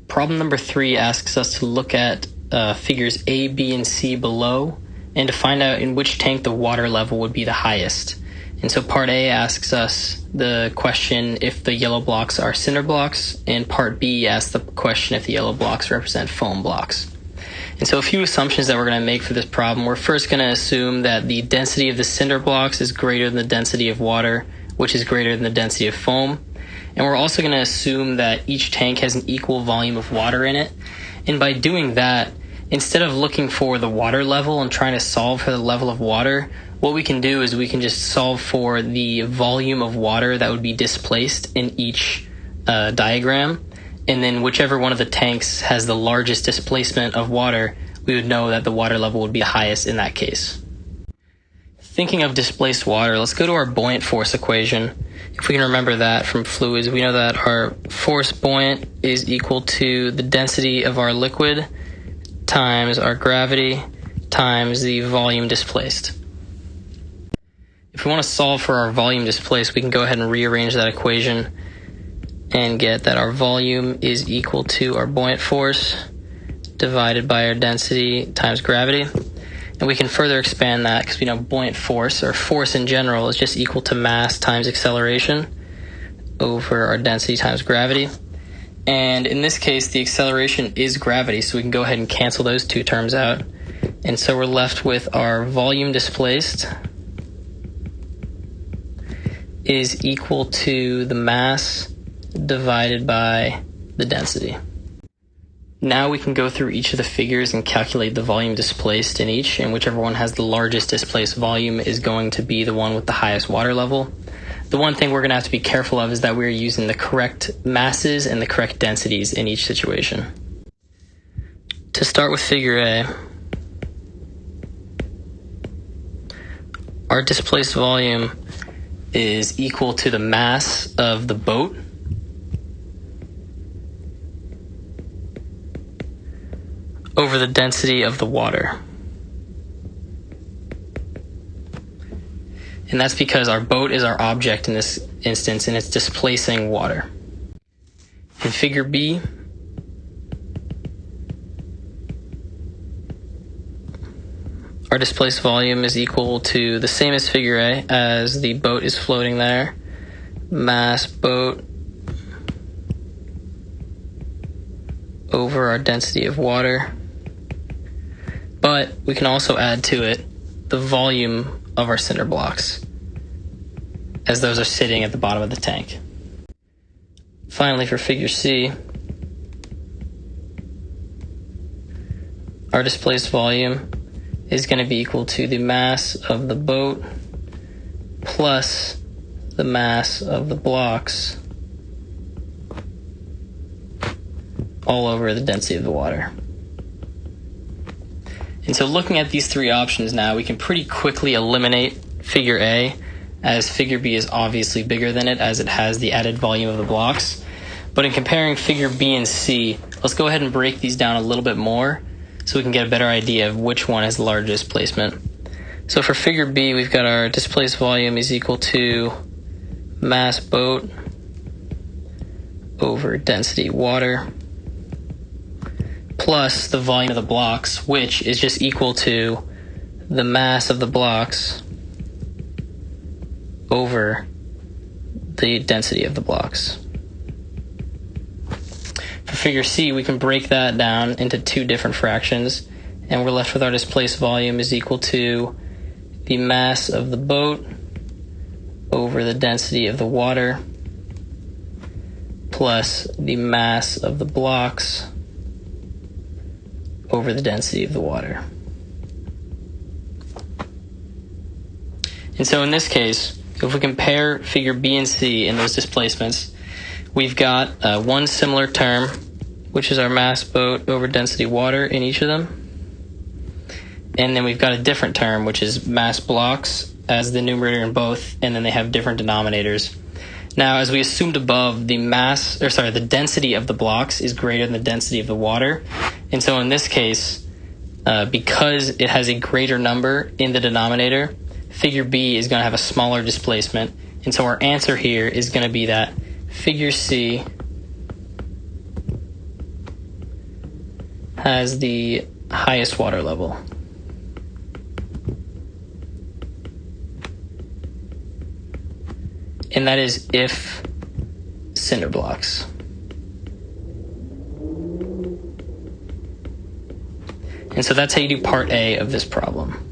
Problem number 3 asks us to look at figures A, B, and C below and to find out in which tank the water level would be the highest. And so part A asks us the question if the yellow blocks are cinder blocks, and part B asks the question if the yellow blocks represent foam blocks. And so a few assumptions that we're going to make for this problem. We're first going to assume that the density of the cinder blocks is greater than the density of water, which is greater than the density of foam. And we're also going to assume that each tank has an equal volume of water in it. And by doing that, instead of looking for the water level and trying to solve for the level of water, what we can do is we can just solve for the volume of water that would be displaced in each diagram. And then whichever one of the tanks has the largest displacement of water, we would know that the water level would be highest in that case. Thinking of displaced water, let's go to our buoyant force equation. If we can remember that from fluids, we know that our force buoyant is equal to the density of our liquid times our gravity times the volume displaced. If we want to solve for our volume displaced, we can go ahead and rearrange that equation and get that our volume is equal to our buoyant force divided by our density times gravity. And we can further expand that because we know buoyant force, or force in general, is just equal to mass times acceleration over our density times gravity. And in this case, the acceleration is gravity, so we can go ahead and cancel those two terms out. And so we're left with our volume displaced is equal to the mass divided by the density. Now we can go through each of the figures and calculate the volume displaced in each, and whichever one has the largest displaced volume is going to be the one with the highest water level. The one thing we're going to have to be careful of is that we're using the correct masses and the correct densities in each situation. To start with figure A, our displaced volume is equal to the mass of the boat over the density of the water. And that's because our boat is our object in this instance, and it's displacing water. In figure B, our displaced volume is equal to the same as figure A, as the boat is floating there. Mass boat over our density of water. But we can also add to it the volume of our cinder blocks, as those are sitting at the bottom of the tank. Finally, for figure C, our displaced volume is going to be equal to the mass of the boat plus the mass of the blocks all over the density of the water. And so looking at these three options now, we can pretty quickly eliminate figure A, as figure B is obviously bigger than it, as it has the added volume of the blocks. But in comparing figure B and C, let's go ahead and break these down a little bit more so we can get a better idea of which one has the largest displacement. So for figure B, we've got our displaced volume is equal to mass boat over density water plus the volume of the blocks, which is just equal to the mass of the blocks over the density of the blocks. For figure C, we can break that down into two different fractions, and we're left with our displaced volume is equal to the mass of the boat over the density of the water plus the mass of the blocks over the density of the water. And so in this case, if we compare figure B and C in those displacements, we've got one similar term, which is our mass boat over density water in each of them. And then we've got a different term, which is mass blocks as the numerator in both, and then they have different denominators. Now, as we assumed above, the density of the blocks is greater than the density of the water. And so in this case, because it has a greater number in the denominator, figure B is going to have a smaller displacement. And so our answer here is going to be that figure C has the highest water level. And that is if cinder blocks. And so that's how you do part A of this problem.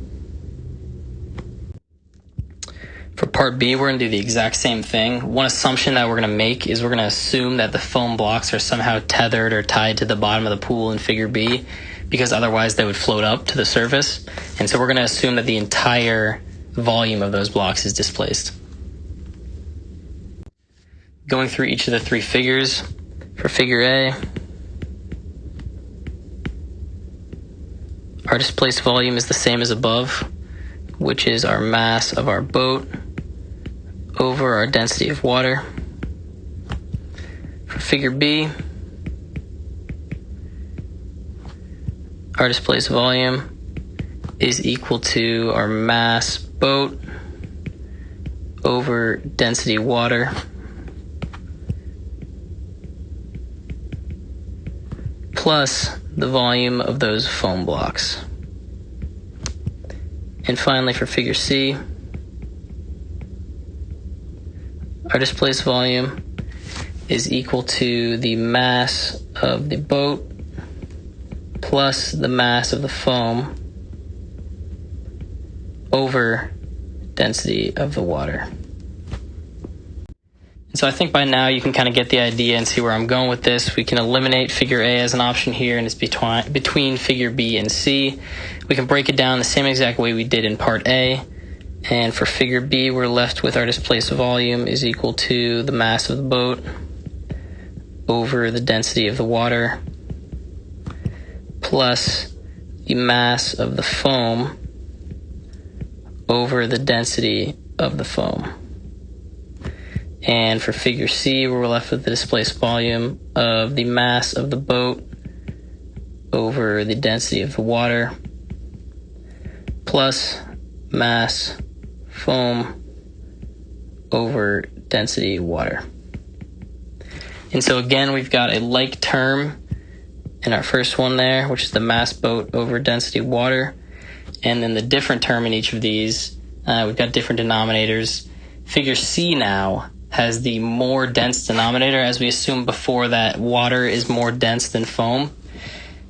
For part B, we're going to do the exact same thing. One assumption that we're going to make is we're going to assume that the foam blocks are somehow tethered or tied to the bottom of the pool in figure B, because otherwise they would float up to the surface. And so we're going to assume that the entire volume of those blocks is displaced. Going through each of the three figures, for figure A, our displaced volume is the same as above, which is our mass of our boat over our density of water. For figure B, our displaced volume is equal to our mass boat over density water plus the volume of those foam blocks. And finally, for figure C, our displaced volume is equal to the mass of the boat plus the mass of the foam over density of the water. And so I think by now you can kind of get the idea and see where I'm going with this. We can eliminate figure A as an option here, and it's between figure B and C. We can break it down the same exact way we did in part A. And for figure B, we're left with our displaced volume is equal to the mass of the boat over the density of the water plus the mass of the foam over the density of the foam. And for figure C, we're left with the displaced volume of the mass of the boat over the density of the water plus mass foam over density water. And so again, we've got a like term in our first one there, which is the mass boat over density water. And then the different term in each of these, we've got different denominators. Figure C now has the more dense denominator, as we assumed before that water is more dense than foam.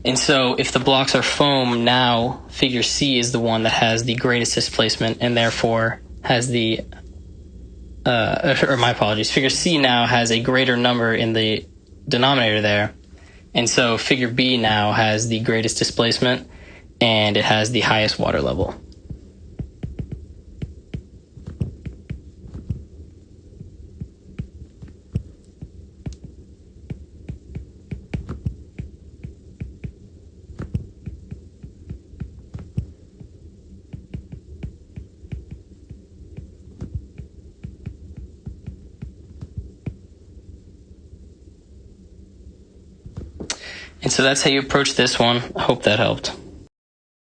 And so if the blocks are foam, now figure C is the one that has the greatest displacement and therefore has the, or my apologies, figure C now has a greater number in the denominator there. And so figure B now has the greatest displacement and it has the highest water level. And so that's how you approach this one. I hope that helped.